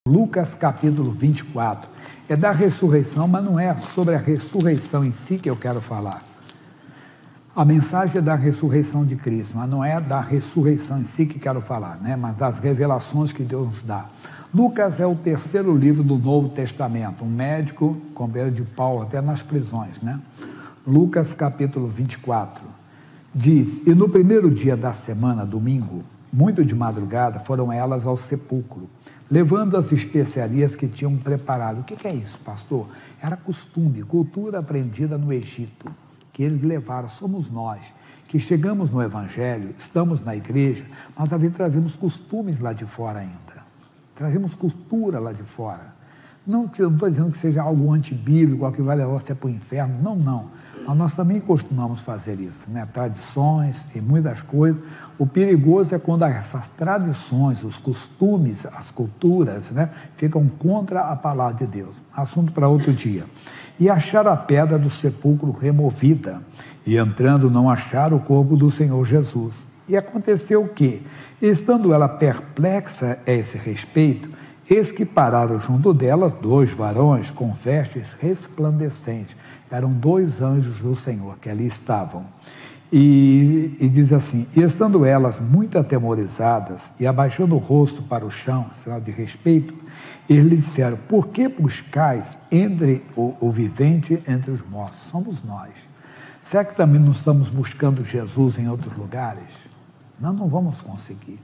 Lucas capítulo 24. É da ressurreição, mas não é sobre a ressurreição em si que eu quero falar. A mensagem é da ressurreição de Cristo, mas não é da ressurreição em si que quero falar, né? Mas das revelações que Deus nos dá. Lucas é o terceiro livro do Novo Testamento, um médico, companheiro de Paulo, até nas prisões, né? Lucas capítulo 24, diz: e no primeiro dia da semana, domingo, muito de madrugada, foram elas ao sepulcro, levando as especiarias que tinham preparado. O que é isso, pastor? Era costume, cultura aprendida no Egito, que eles levaram. Somos nós, que chegamos no Evangelho, estamos na igreja, mas trazemos costumes lá de fora ainda. Trazemos cultura lá de fora. Não estou dizendo que seja algo antibíblico, algo que vai levar você para o inferno. Não, não. Mas nós também costumamos fazer isso, né? Tradições e muitas coisas. O perigoso é quando essas tradições, os costumes, as culturas, né, ficam contra a palavra de Deus. Assunto para outro dia. E acharam a pedra do sepulcro removida, e entrando não acharam o corpo do Senhor Jesus. E aconteceu o quê? Estando ela perplexa a esse respeito, eis que pararam junto dela 2 varões com vestes resplandecentes. Eram 2 anjos do Senhor que ali estavam. E diz assim: e estando elas muito atemorizadas e abaixando o rosto para o chão, sinal de respeito, eles lhe disseram: por que buscais entre o vivente entre os mortos? Somos nós. Será que também não estamos buscando Jesus em outros lugares? Nós não vamos conseguir.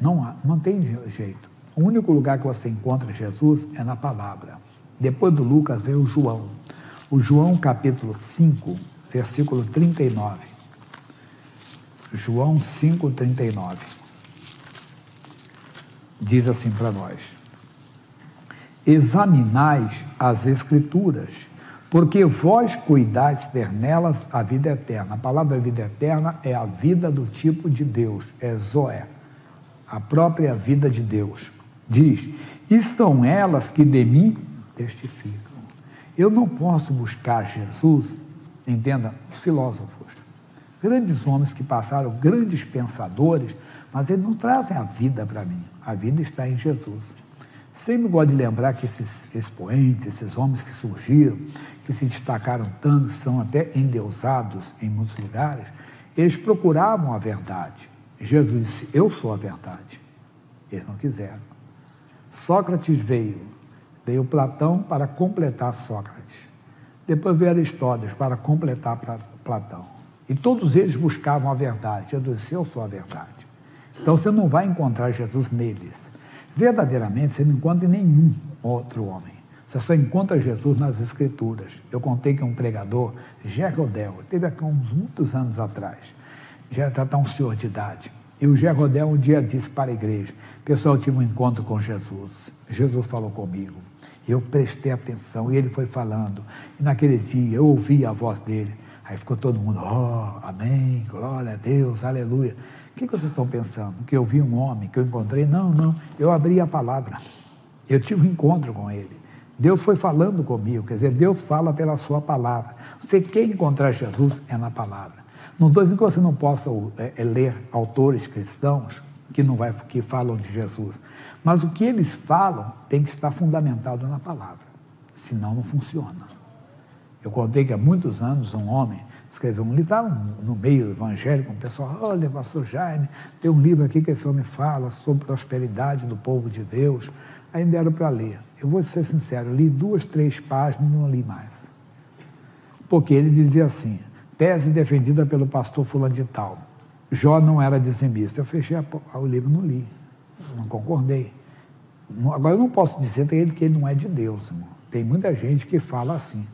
Não tem jeito. O único lugar que você encontra Jesus é na palavra. Depois do Lucas veio o João. O João capítulo 5, versículo 39. João 5, 39. Diz assim para nós: examinais as Escrituras, porque vós cuidais ter nelas a vida eterna. A palavra vida eterna é a vida do tipo de Deus, é Zoé, a própria vida de Deus. Diz: e são elas que de mim testificam. Eu não posso buscar Jesus, entenda, os filósofos, grandes homens que passaram, grandes pensadores, mas eles não trazem a vida para mim. A vida está em Jesus. Sempre gosto de lembrar que esses expoentes, esses homens que surgiram, que se destacaram tanto, são até endeusados em muitos lugares, eles procuravam a verdade. Jesus disse: eu sou a verdade. Eles não quiseram. Sócrates veio Platão para completar Sócrates. Depois veio Aristóteles para completar Platão. E todos eles buscavam a verdade. Jesus disse: eu sou a verdade. Então você não vai encontrar Jesus neles. Verdadeiramente você não encontra em nenhum outro homem. Você só encontra Jesus nas Escrituras. Eu contei que um pregador, Gerrodel, teve aqui uns muitos anos atrás, já está um senhor de idade. E o Gerrodel um dia disse para a igreja: pessoal, eu tive um encontro com Jesus. Jesus falou comigo. Eu prestei atenção e ele foi falando. E naquele dia eu ouvi a voz dele. Aí ficou todo mundo: oh, amém, glória a Deus, aleluia. O que vocês estão pensando? Que eu vi um homem, que eu encontrei? Não, eu abri a palavra. Eu tive um encontro com ele. Deus foi falando comigo, quer dizer, Deus fala pela sua palavra. Você quer encontrar Jesus é na palavra. Não estou dizendo que você não possa ler autores cristãos que falam de Jesus, mas o que eles falam tem que estar fundamentado na palavra, senão não funciona. Eu contei que há muitos anos um homem escreveu um livro, estava no meio evangélico, um pessoal: olha, pastor Jaime, tem um livro aqui que esse homem fala sobre prosperidade do povo de Deus. Aí deram para ler. Eu vou ser sincero, eu li 2, 3 páginas e não li mais. Porque ele dizia assim: tese defendida pelo pastor fulano de tal. Jó não era dizimista. Eu fechei o livro e não li. Não concordei. Agora eu não posso dizer para ele que ele não é de Deus, irmão. Tem muita gente que fala assim.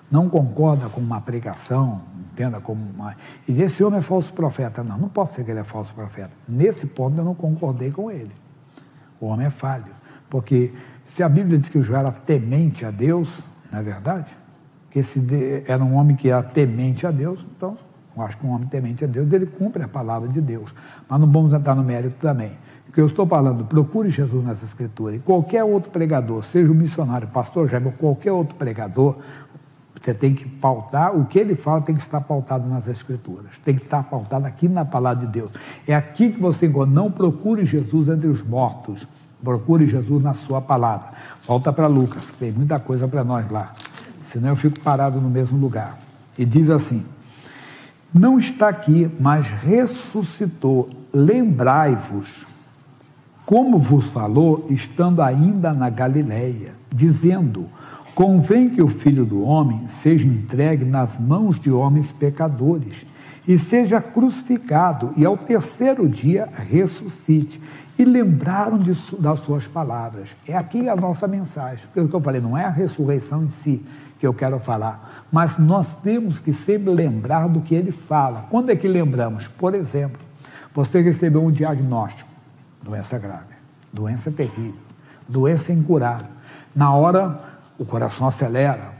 Não concorda com uma pregação, entenda como uma... E diz: esse homem é falso profeta. Não posso dizer que ele é falso profeta. Nesse ponto eu não concordei com ele. O homem é falho. Porque se a Bíblia diz que o Jó era temente a Deus, não é verdade? Que era um homem que era temente a Deus, então eu acho que um homem temente a Deus, ele cumpre a palavra de Deus. Mas não vamos entrar no mérito também. O que eu estou falando, procure Jesus nas Escrituras. E qualquer outro pregador, seja o missionário, pastor Jaime, ou qualquer outro pregador, você tem que pautar, o que ele fala tem que estar pautado nas Escrituras, tem que estar pautado aqui na palavra de Deus. É aqui que você encontra. Não procure Jesus entre os mortos. Procure Jesus na sua palavra. Volta para Lucas, tem muita coisa para nós lá. Senão eu fico parado no mesmo lugar. E diz assim: não está aqui, mas ressuscitou. Lembrai-vos, como vos falou, estando ainda na Galileia, dizendo: convém que o Filho do Homem seja entregue nas mãos de homens pecadores, e seja crucificado, e ao terceiro dia ressuscite. E lembraram das suas palavras. É aqui a nossa mensagem. O que eu falei, não é a ressurreição em si que eu quero falar, mas nós temos que sempre lembrar do que ele fala. Quando é que lembramos? Por exemplo, você recebeu um diagnóstico, doença grave, doença terrível, doença incurável. Na hora, o coração acelera,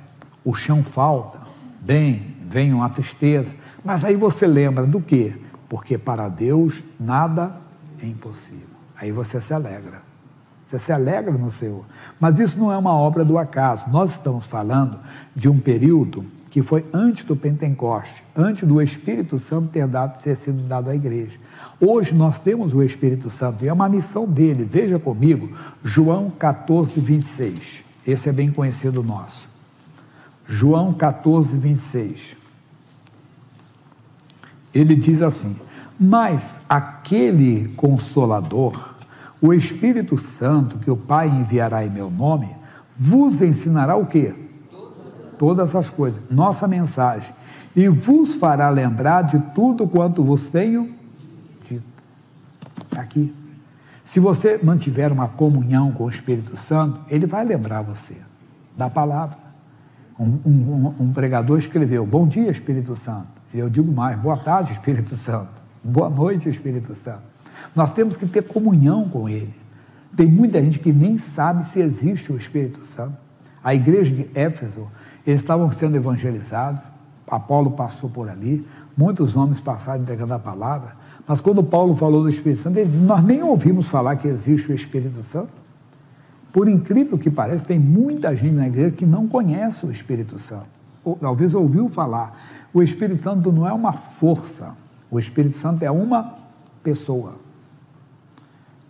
o chão falta, vem uma tristeza. Mas aí você lembra do quê? Porque para Deus nada é impossível. Aí você se alegra. Você se alegra no Senhor. Mas isso não é uma obra do acaso. Nós estamos falando de um período que foi antes do Pentecoste, antes do Espírito Santo ter sido dado à igreja. Hoje nós temos o Espírito Santo e é uma missão dele. Veja comigo, João 14, 26. Esse é bem conhecido nosso. João 14, 26. Ele diz assim: mas aquele Consolador, o Espírito Santo, que o Pai enviará em meu nome, vos ensinará o quê? Todas as coisas. Nossa mensagem. E vos fará lembrar de tudo quanto vos tenho dito. Aqui. Se você mantiver uma comunhão com o Espírito Santo, ele vai lembrar você da palavra. Um pregador escreveu: bom dia, Espírito Santo. E eu digo mais: boa tarde, Espírito Santo. Boa noite, Espírito Santo. Nós temos que ter comunhão com ele. Tem muita gente que nem sabe se existe o Espírito Santo. A igreja de Éfeso, eles estavam sendo evangelizados, Apolo passou por ali, muitos homens passaram entregando a palavra, mas quando Paulo falou do Espírito Santo, ele disse: nós nem ouvimos falar que existe o Espírito Santo. Por incrível que pareça, tem muita gente na igreja que não conhece o Espírito Santo, ou talvez ouviu falar. O Espírito Santo não é uma força, o Espírito Santo é uma pessoa.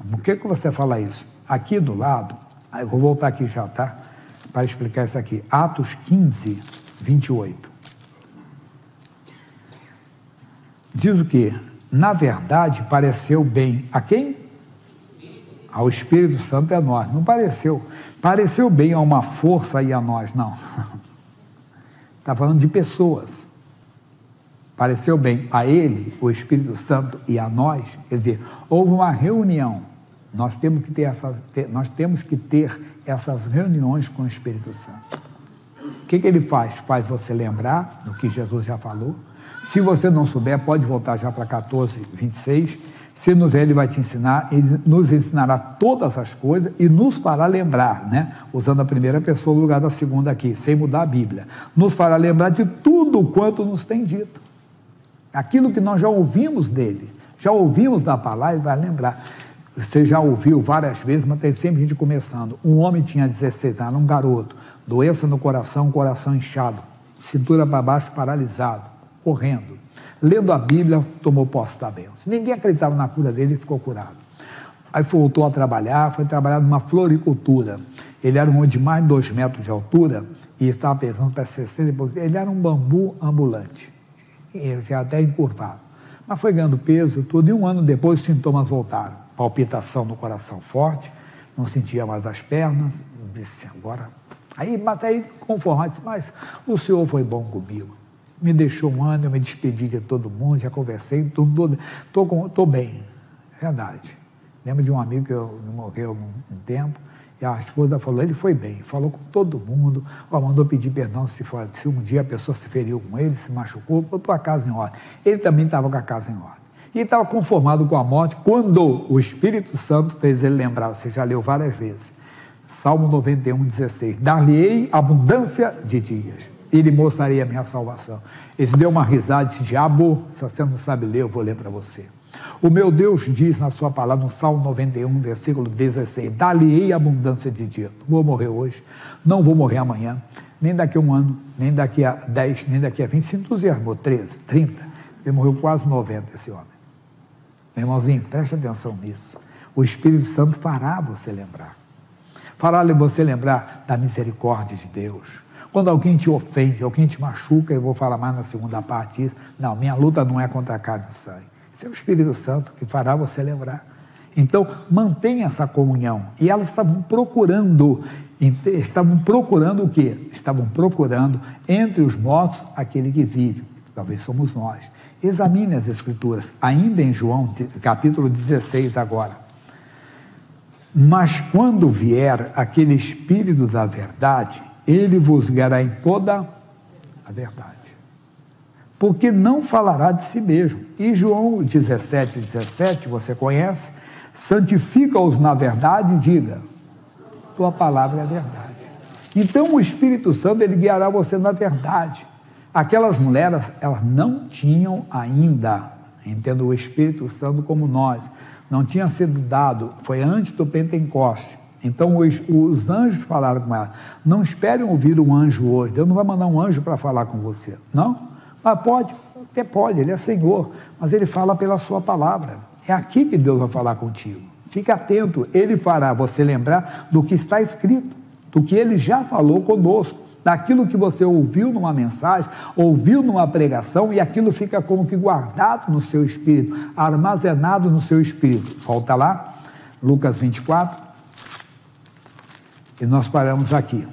Por que você fala isso? Aqui do lado, eu vou voltar aqui já, tá? Para explicar isso aqui. Atos 15, 28. Diz o quê? Na verdade, pareceu bem a quem? Ao Espírito Santo e a nós. Não pareceu. Pareceu bem a uma força e a nós, não. Está falando de pessoas. Pareceu bem a ele, o Espírito Santo, e a nós. Quer dizer, houve uma reunião. Nós temos que ter essas reuniões com o Espírito Santo. O que ele faz? Faz você lembrar do que Jesus já falou. Se você não souber, pode voltar já para 14, 26. Se nos ele vai te ensinar, ele nos ensinará todas as coisas e nos fará lembrar, né? Usando a primeira pessoa no lugar da segunda aqui, sem mudar a Bíblia. Nos fará lembrar de tudo quanto nos tem dito. Aquilo que nós já ouvimos dele, já ouvimos da palavra, e vai lembrar. Você já ouviu várias vezes, mas tem sempre gente começando. Um homem tinha 16 anos, um garoto, doença no coração, coração inchado, cintura para baixo, paralisado, correndo. Lendo a Bíblia, tomou posse da bênção. Ninguém acreditava na cura dele e ficou curado. Aí voltou a trabalhar, foi trabalhar numa floricultura. Ele era um homem de mais de 2 metros de altura e estava pesando para 60 e pouco. Ele era um bambu ambulante, já até encurvado. Mas foi ganhando peso, tudo, e 1 ano depois os sintomas voltaram. Palpitação no coração forte, não sentia mais as pernas, disse agora. Mas aí, conformado, disse: mas o senhor foi bom comigo, me deixou 1 ano, eu me despedi de todo mundo, já conversei, estou bem, verdade. Lembro de um amigo que morreu um tempo, e a esposa falou: ele foi bem, falou com todo mundo, mandou pedir perdão se um dia a pessoa se feriu com ele, se machucou, botou a casa em ordem. Ele também estava com a casa em ordem. E estava conformado com a morte quando o Espírito Santo fez ele lembrar. Você já leu várias vezes. Salmo 91, 16. Dar-lhe-ei abundância de dias, e lhe mostrarei a minha salvação. Ele deu uma risada e disse: diabo, se você não sabe ler, eu vou ler para você. O meu Deus diz na sua palavra, no Salmo 91, versículo 16, dar-lhe-ei abundância de dias. Não vou morrer hoje, não vou morrer amanhã, nem daqui a 1 ano, nem daqui a 10, nem daqui a 20. Se entusiasmou, 13, 30. Ele morreu quase 90, esse homem. Meu irmãozinho, preste atenção nisso. o Espírito Santo fará você lembrar. Fará você lembrar da misericórdia de Deus. Quando alguém te ofende, alguém te machuca, eu vou falar mais na segunda parte isso. Não, minha luta não é contra a carne e sangue. Isso é o Espírito Santo que fará você lembrar. Então, mantenha essa comunhão. E elas estavam procurando o quê? Estavam procurando entre os mortos aquele que vive. Talvez somos nós. Examine as Escrituras, ainda em João, capítulo 16 agora. Mas quando vier aquele Espírito da verdade, ele vos guiará em toda a verdade. Porque não falará de si mesmo. E João 17, você conhece? Santifica-os na verdade e diga, tua palavra é a verdade. Então o Espírito Santo, ele guiará você na verdade. Aquelas mulheres, elas não tinham ainda, entendo, o Espírito Santo como nós, não tinha sido dado, foi antes do Pentecoste. Então os anjos falaram com ela, não esperem ouvir um anjo hoje, Deus não vai mandar um anjo para falar com você, não? Mas pode, até pode, ele é Senhor, mas ele fala pela sua palavra, é aqui que Deus vai falar contigo, fique atento, ele fará você lembrar do que está escrito, do que ele já falou conosco, daquilo que você ouviu numa mensagem, ouviu numa pregação, e aquilo fica como que guardado no seu espírito, armazenado no seu espírito. Volta lá, Lucas 24, e nós paramos aqui.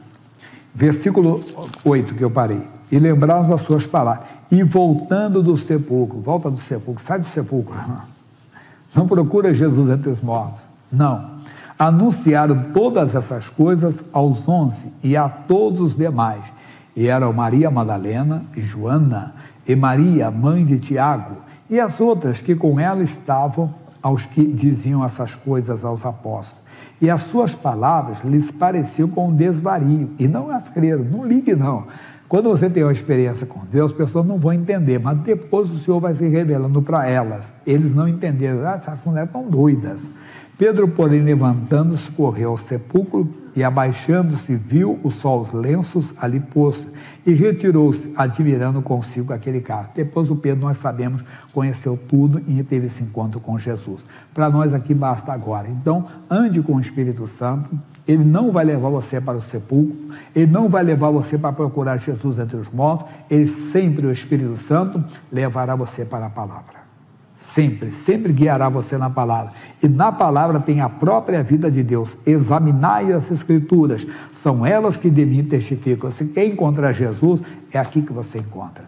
Versículo 8 que eu parei. E lembrarmos as suas palavras. E voltando do sepulcro, volta do sepulcro, sai do sepulcro. Não procura Jesus entre os mortos. Não. Anunciaram todas essas coisas aos 11 e a todos os demais. E eram Maria Madalena e Joana e Maria, mãe de Tiago, e as outras que com ela estavam, aos que diziam essas coisas aos apóstolos. E as suas palavras lhes pareciam com um desvario. E não as creram, não ligue não. Quando você tem uma experiência com Deus, as pessoas não vão entender, mas depois o Senhor vai se revelando para elas. Eles não entenderam, essas mulheres estão doidas. Pedro, porém, levantando-se, correu ao sepulcro e, abaixando-se, viu os lenços ali postos e retirou-se, admirando consigo aquele caso. Depois o Pedro, nós sabemos, conheceu tudo e teve esse encontro com Jesus. Para nós aqui basta agora. Então, ande com o Espírito Santo, ele não vai levar você para o sepulcro, ele não vai levar você para procurar Jesus entre os mortos, ele sempre, o Espírito Santo, levará você para a palavra. Sempre guiará você na palavra. E na palavra tem a própria vida de Deus. Examinai as Escrituras, são elas que de mim testificam. Se quer encontrar Jesus, é aqui que você encontra.